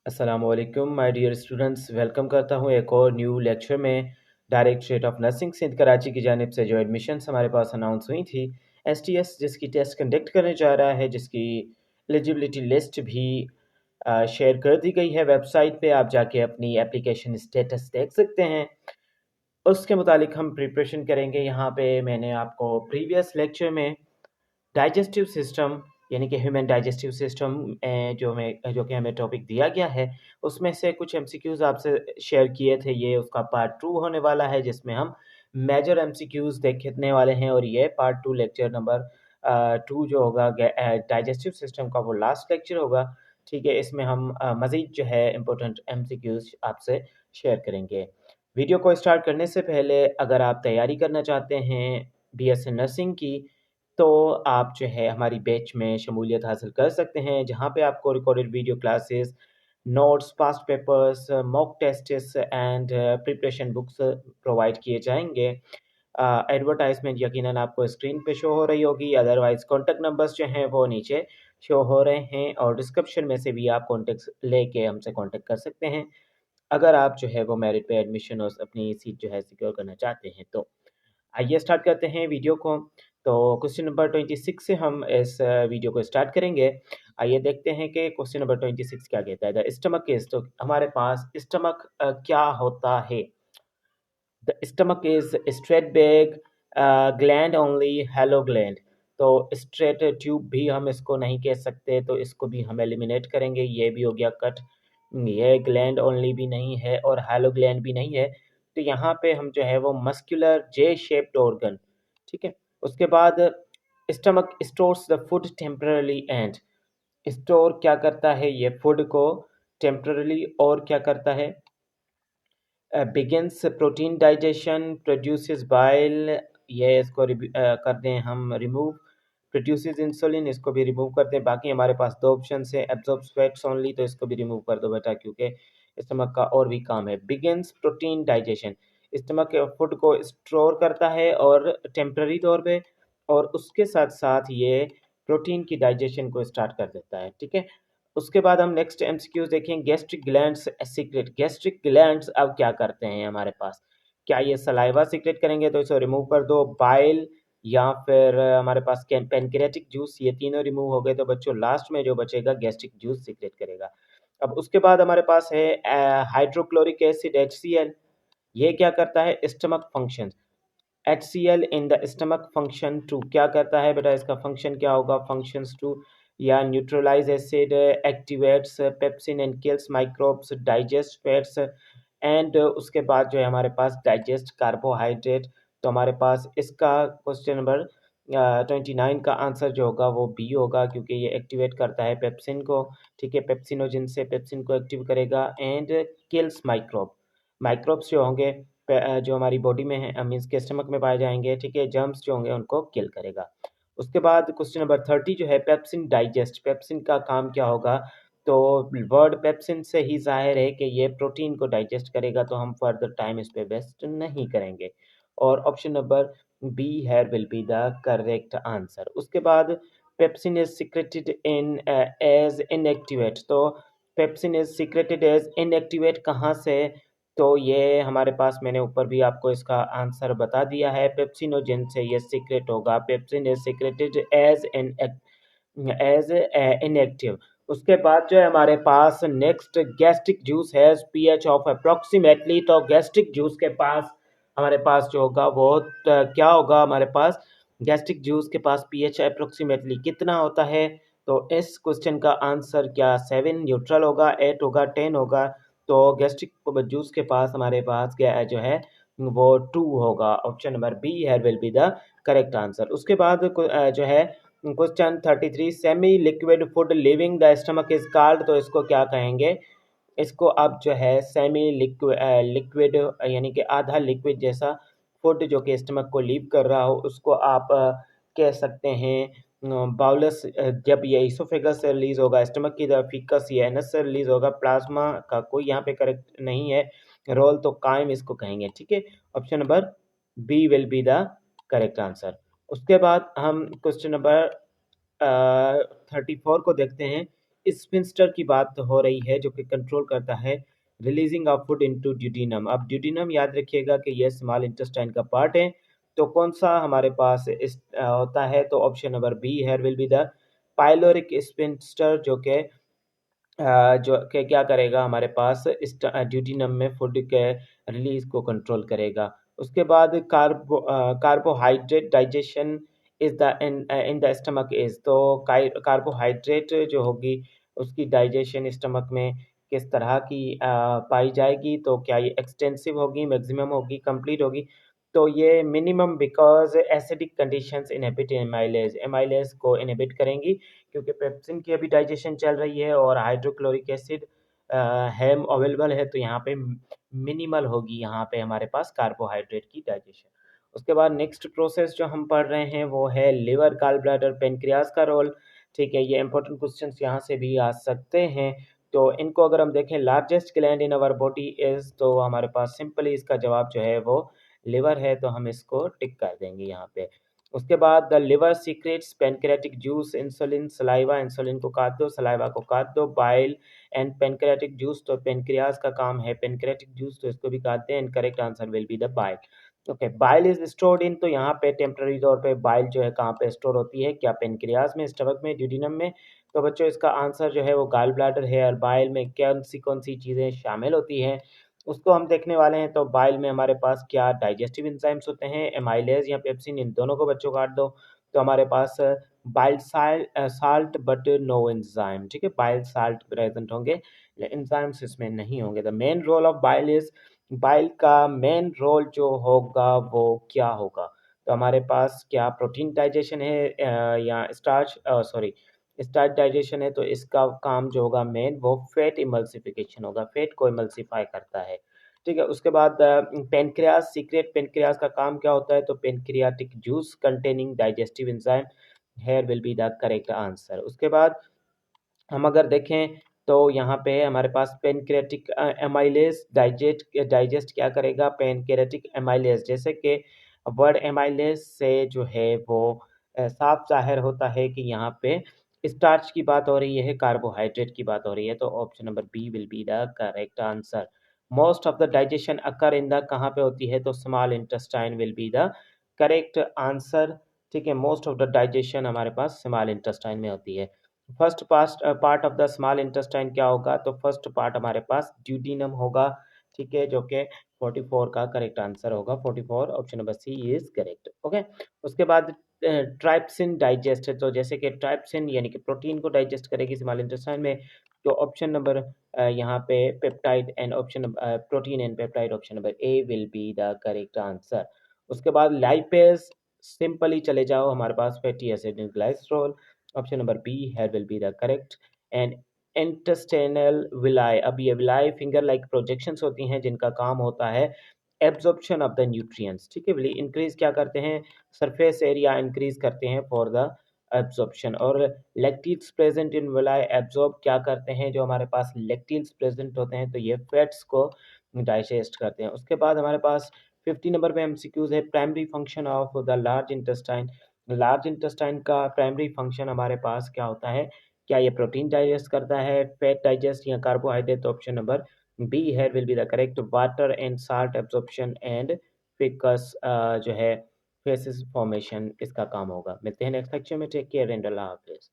अस्सलामुअलैकुम my dear students, welcome करता हूँ एक और न्यू लेक्चर में। Directorate of nursing Sindh Karachi की जानिब से जो एडमिशन्स हमारे पास अनाउंस हुई थी, एसटीएस जिसकी टेस्ट कंडक्ट करने जा रहा है, जिसकी एलिजिबिलिटी लिस्ट भी शेयर कर दी गई है वेबसाइट पे। आप जाके अपनी एप्लीकेशन स्टेटस देख सकते हैं। उसके मुतालिक हम प्रिपरेशन करेंगे। यहाँ पे मैंने आपको प्रीवियस लेक्चर में डाइजेस्टिव सिस्टम यानी कि ह्यूमन डाइजेस्टिव सिस्टम जो कि हमें टॉपिक दिया गया है, उसमें से कुछ एमसीक्यूज़ आपसे शेयर किए थे। ये उसका पार्ट 2 होने वाला है, जिसमें हम मेजर एमसीक्यूज़ देखने वाले हैं, और ये पार्ट 2 लेक्चर नंबर 2 जो होगा डाइजेस्टिव सिस्टम का, वो लास्ट लेक्चर होगा। ठीक है, इसमें हम मज़ीद जो है इम्पोर्टेंट एमसीक्यूज़ आपसे शेयर करेंगे। वीडियो को स्टार्ट करने से पहले अगर आप तैयारी करना चाहते हैं बीएससी नर्सिंग की, तो आप जो है हमारी बैच में शमूलियत हासिल कर सकते हैं, जहाँ पे आपको recorded video classes, notes, past papers, mock tests and preparation books provide किए जाएंगे। एडवर्टाइजमेंट यकीनन आपको स्क्रीन पे शो हो रही होगी, अदरवाइज कॉन्टैक्ट नंबर्स जो हैं वो नीचे शो हो रहे हैं, और डिस्क्रिप्शन में से भी आप कॉन्टैक्ट लेके हमसे कॉन्टैक्ट कर सकते हैं अगर आप जो है वो मेरिट पे एडमिशन और अपनी सीट जो है सिक्योर करना चाहते हैं। तो आइए स्टार्ट करते हैं वीडियो को। तो क्वेश्चन नंबर 26 से हम इस वीडियो को स्टार्ट करेंगे। आइए देखते हैं कि क्वेश्चन नंबर 26 क्या कहता है। द स्टमक इज, तो हमारे पास स्टमक क्या होता है। The stomach is straight bag gland only, hello gland. तो स्ट्रेट ट्यूब भी हम इसको नहीं कह सकते, तो इसको भी हम एलिमिनेट करेंगे। ये भी हो गया कट। ये ग्लैंड ओनली भी नहीं है और हैलो ग्लैंड भी नहीं है, तो यहाँ पे हम जो है वो मस्कुलर जे शेप्ड ऑर्गन। ठीक है, उसके बाद stomach stores the food temporarily and, store क्या करता है ये फूड को टेम्परली, और क्या करता है, begins protein digestion, produces bile, ये इसको कर दें हम रिमूव। प्रोड्यूसेस इंसुलिन, इसको भी रिमूव कर दें। बाकी हमारे पास दो ऑप्शन है, एब्जॉर्ब्स फैट्स ओनली, तो इसको भी रिमूव कर दो बेटा, क्योंकि स्टमक का और भी काम है। Begins protein digestion, stomach food को स्टोर करता है और टेम्पररी तौर पे, और उसके साथ साथ ये प्रोटीन की डाइजेशन को स्टार्ट कर देता है। ठीक है, उसके बाद हम नेक्स्ट एमसीक्यूज देखें। Gastric glands secret, gastric glands अब क्या करते हैं हमारे पास, क्या ये सलाइवा सीक्रेट करेंगे, तो इसे रिमूव कर दो। बाइल या फिर हमारे पास पेनक्रियाटिक जूस, ये तीनों रिमूव हो गए, तो बच्चों लास्ट में जो बचेगा गैस्ट्रिक जूस सीक्रेट करेगा। अब उसके बाद हमारे पास है हाइड्रोक्लोरिक एसिड HCl, ये क्या करता है, stomach function. HCl in the stomach function to, क्या करता है बेटा, इसका फंक्शन क्या होगा, फंक्शंस टू, या neutralise acid, activates pepsin and kills microbes, digest fats, and उसके बाद जो है हमारे पास डाइजेस्ट कार्बोहाइड्रेट। तो हमारे पास इसका क्वेश्चन नंबर 29 का आंसर जो होगा वो बी होगा, क्योंकि ये एक्टिवेट करता है पेप्सिन को। ठीक है, पेप्सिनोजिन से पेप्सिन को एक्टिव करेगा, एंड किल्स माइक्रोब, माइक्रोब्स जो होंगे जो हमारी बॉडी में है, मीन्स के स्टमक में पाए जाएंगे। ठीक है, जर्म्स जो होंगे उनको किल करेगा। उसके बाद क्वेश्चन नंबर 30 जो है, पेप्सिन डाइजेस्ट, पेप्सिन का काम क्या होगा, तो वर्ड पेप्सिन से ही जाहिर है कि ये प्रोटीन को डाइजेस्ट करेगा, तो हम फर्दर टाइम इस पे वेस्ट नहीं करेंगे, और option number B here will be the correct answer. उसके बाद pepsin is secreted in as inactivate, तो pepsin is secreted as inactivate कहाँ से, तो ये हमारे पास मैंने ऊपर भी आपको इसका आंसर बता दिया है, पेप्सिनोजेन से ये सीक्रेट होगा। Pepsin is secreted as inactive. उसके बाद जो है हमारे पास next gastric juice has pH of approximately, तो गैस्ट्रिक जूस के पास हमारे पास जो होगा वो क्या होगा, हमारे पास गैस्ट्रिक जूस के पास पीएच अप्रोक्सीमेटली कितना होता है, तो इस क्वेश्चन का आंसर क्या 7 न्यूट्रल होगा, 8 होगा, 10 होगा, तो गैस्ट्रिक जूस के पास हमारे पास क्या है जो है वो 2 होगा। Option number B here will be the correct answer. उसके बाद जो है question 33, semi liquid food living the stomach is called, तो इसको क्या कहेंगे, इसको आप जो है सेमी लिक्विड यानी कि आधा लिक्विड जैसा फूड जो कि स्टमक को लीव कर रहा हो, उसको आप कह सकते हैं बाउलस। जब ये इसोफेगस से रिलीज होगा स्टमक की तरफ, फीकस या एनस से रिलीज होगा, प्लाज्मा का कोई यहाँ पे करेक्ट नहीं है रोल, तो कायम इसको कहेंगे। ठीक है, option number B will be the correct answer. उसके बाद हम क्वेश्चन नंबर 34 को देखते हैं। स्फिंक्टर की बात हो रही है जो कि कंट्रोल करता है रिलीजिंग ऑफ फूड इनटू ड्यूटीनम। अब ड्यूटीनम याद रखिएगा कि यह स्मॉल इंटेस्टाइन का पार्ट है। तो कौन सा हमारे पास होता है, तो option number B here will be the pyloric sphincter, जो कि जो कि क्या करेगा हमारे पास इस ड्यूटीनम में फूड के रिलीज को कंट्रोल करेगा। उसके बाद carbohydrate digestion is the in the stomach is, तो कार्बोहाइड्रेट जो होगी उसकी डाइजेशन स्टमक में किस तरह की पाई जाएगी, तो क्या ये एक्सटेंसिव होगी, मैक्सिमम होगी, कंप्लीट होगी, तो ये minimum, because acidic conditions inhibit amylase, amylase को इनहिबिट करेंगी क्योंकि पेप्सिन की अभी डाइजेशन चल रही है और हाइड्रोक्लोरिक एसिड हैम अवेलेबल है, तो यहाँ पे मिनिमल होगी यहाँ पे हमारे पास कार्बोहाइड्रेट की डाइजेशन। उसके बाद नेक्स्ट प्रोसेस जो हम पढ़ रहे हैं वो है लिवर, गॉल ब्लैडर, पेनक्रियाज का रोल। ठीक है, ये इंपॉर्टेंट क्वेश्चंस यहाँ से भी आ सकते हैं। तो इनको अगर हम देखें, largest gland in our body is, तो हमारे पास सिंपली इसका जवाब जो है वो लिवर है, तो हम इसको टिक कर देंगे यहाँ पे। उसके बाद the liver secrets pancreatic juice, insulin, saliva, insulin को काट दो, सलाइवा को काट दो, बाइल एंड पैनक्रेटिक जूस, तो पेनक्रियाज का काम है पैनक्रेटिक जूस, तो इसको भी काटते हैं, and correct answer will be the bile. Okay, bile is stored in, तो यहाँ पे टेम्पररी तौर पे बाइल जो है कहाँ पे स्टोर होती है, क्या पेनक्रियाज में, स्टमक में, ड्यूडिनम में, तो बच्चों इसका आंसर जो है वो गॉल ब्लैडर है। और बाइल में कौन सी चीज़ें शामिल होती हैं उसको हम देखने वाले हैं। तो बाइल में हमारे पास क्या डाइजेस्टिव एंजाइम्स होते हैं, एमाइलेज या पेप्सिन, इन दोनों को बच्चों काट दो, तो हमारे पास bile salt but no enzyme. ठीक है, बाइल साल्ट प्रेजेंट होंगे, एंजाइम्स इसमें नहीं होंगे। The main role of bile is, bile का मेन रोल जो होगा वो क्या होगा, तो हमारे पास क्या प्रोटीन डाइजेशन है या स्टार्च, सॉरी स्टार्च डाइजेशन है, तो इसका काम जो होगा मेन वो फैट इमल्सिफिकेशन होगा, फैट को इमल्सिफाई करता है। ठीक है, उसके बाद पेनक्रियाज सीक्रेट, पेनक्रियाज का काम क्या होता है, तो pancreatic juice containing digestive enzyme, here will be the correct answer. उसके बाद हम अगर देखें तो यहाँ पे हमारे पास पेनक्रेटिक एमाइलेज डाइजेस्ट क्या करेगा, पेनक्रेटिक एमाइलेज, जैसे कि वर्ड एमाइलेज से जो है वो साफ जाहिर होता है कि यहाँ पे स्टार्च की बात हो रही है, कार्बोहाइड्रेट की बात हो रही है, तो option number B will be the correct answer. Most of the digestion occur in the, कहाँ पे होती है, तो small intestine will be the correct answer. ठीक है, मोस्ट ऑफ द डाइजेशन हमारे पास स्मॉल इंटेस्टाइन में होती है। First part of the small intestine क्या होगा, तो फर्स्ट पार्ट हमारे पास ड्यूडीनम होगा। ठीक है, जो कि 44 का करेक्ट आंसर होगा, 44 option number C is correct. Okay, उसके बाद ट्राइप्सिन डाइजेस्ट है, तो जैसे कि ट्राइप्सिन यानी कि प्रोटीन को डाइजेस्ट करेगी स्मॉल इंटेस्टाइन में, तो ऑप्शन नंबर यहाँ पे peptide and option protein and peptide, option number A will be the correct answer. उसके बाद लाइपेज, सिंपली चले जाओ, हमारे पास fatty acid and glycerol, option number B here will be the correct. And intestinal villi, अब ये villi finger like projections होती हैं जिनका काम होता है एब्जॉर्प्शन ऑफ द न्यूट्रिएंट्स। ठीक है, विली इंक्रीज क्या करते हैं, सरफेस एरिया इंक्रीज करते हैं फॉर द एब्जॉर्प्शन। और लेक्टिल्स प्रेजेंट इन विलाई एब्जॉर्ब क्या करते हैं, जो हमारे पास लेक्टिल्स प्रेजेंट होते हैं तो ये फैट्स को डाइजेस्ट करते हैं। उसके बाद हमारे पास 50 नंबर पे एमसीक्यूज है, primary function of the large intestine. Large intestine का प्राइमरी फंक्शन हमारे पास क्या होता है, क्या ये प्रोटीन डाइजेस्ट करता है, फैट डाइजेस्ट या कार्बोहाइड्रेट, तो ऑप्शन नंबर बी है will be the correct. Water and salt absorption and faeces जो है फेसिस फॉर्मेशन, इसका काम होगा। मिलते हैं नेक्स्ट लेक्चर में, टेक केयर एंड अल्लाह हाफिज।